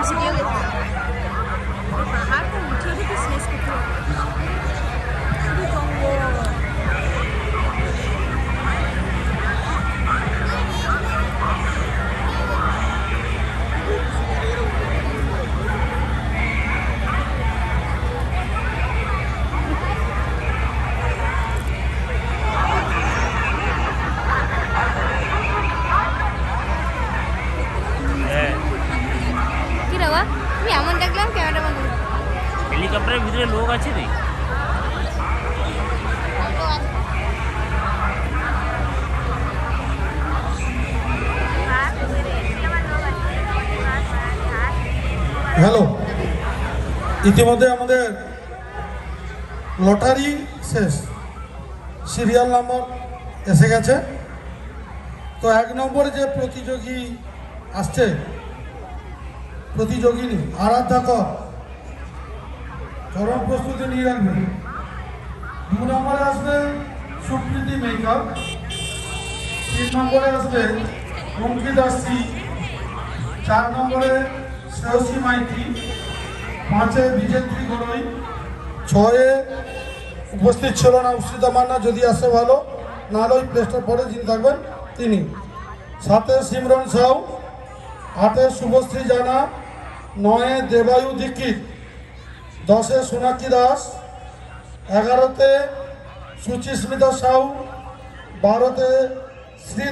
video করতে পাহাড় তো উঠে উঠে শেষ করতে হবে শুধু জঙ্গল তুমি এমন দেখলাম ক্যামেরা বন্ধ হেলিকপ্টারের ভিতরে লোক আছে রে হ্যালো ইতিমধ্যে আমাদের লটারি শেষ সিরিয়াল নাম্বার এসে গেছে তো 1 নম্বরে যে প্রতিযোগী আসছে প্রতিযোগিনী আরাধ্যা কর চরম প্রস্তুতি নিয়ে রাখবে 2 নম্বরে আসবে সুপ্রীতি মেকআপ 3 নম্বরে আসবে অঙ্কিতা সি 4 নম্বরে শ্রেয়সী মাইতি 5-এ বিজেত্রী গড়ই 6-এ উপস্থিত ছিল না উশ্রিতা মান্না যদি আসে ভালো নাহলে ওই প্লেসটার পরে যিনি থাকবেন তিনি 7-এ সিমরন সাউ 8-এ শুভশ্রী জানা 9-এ দেবায়ু দীক্ষিত 10-এ সোনাক্ষী দাস 11-তে সুচিস্মিতা সাউ 12-তে শ্রী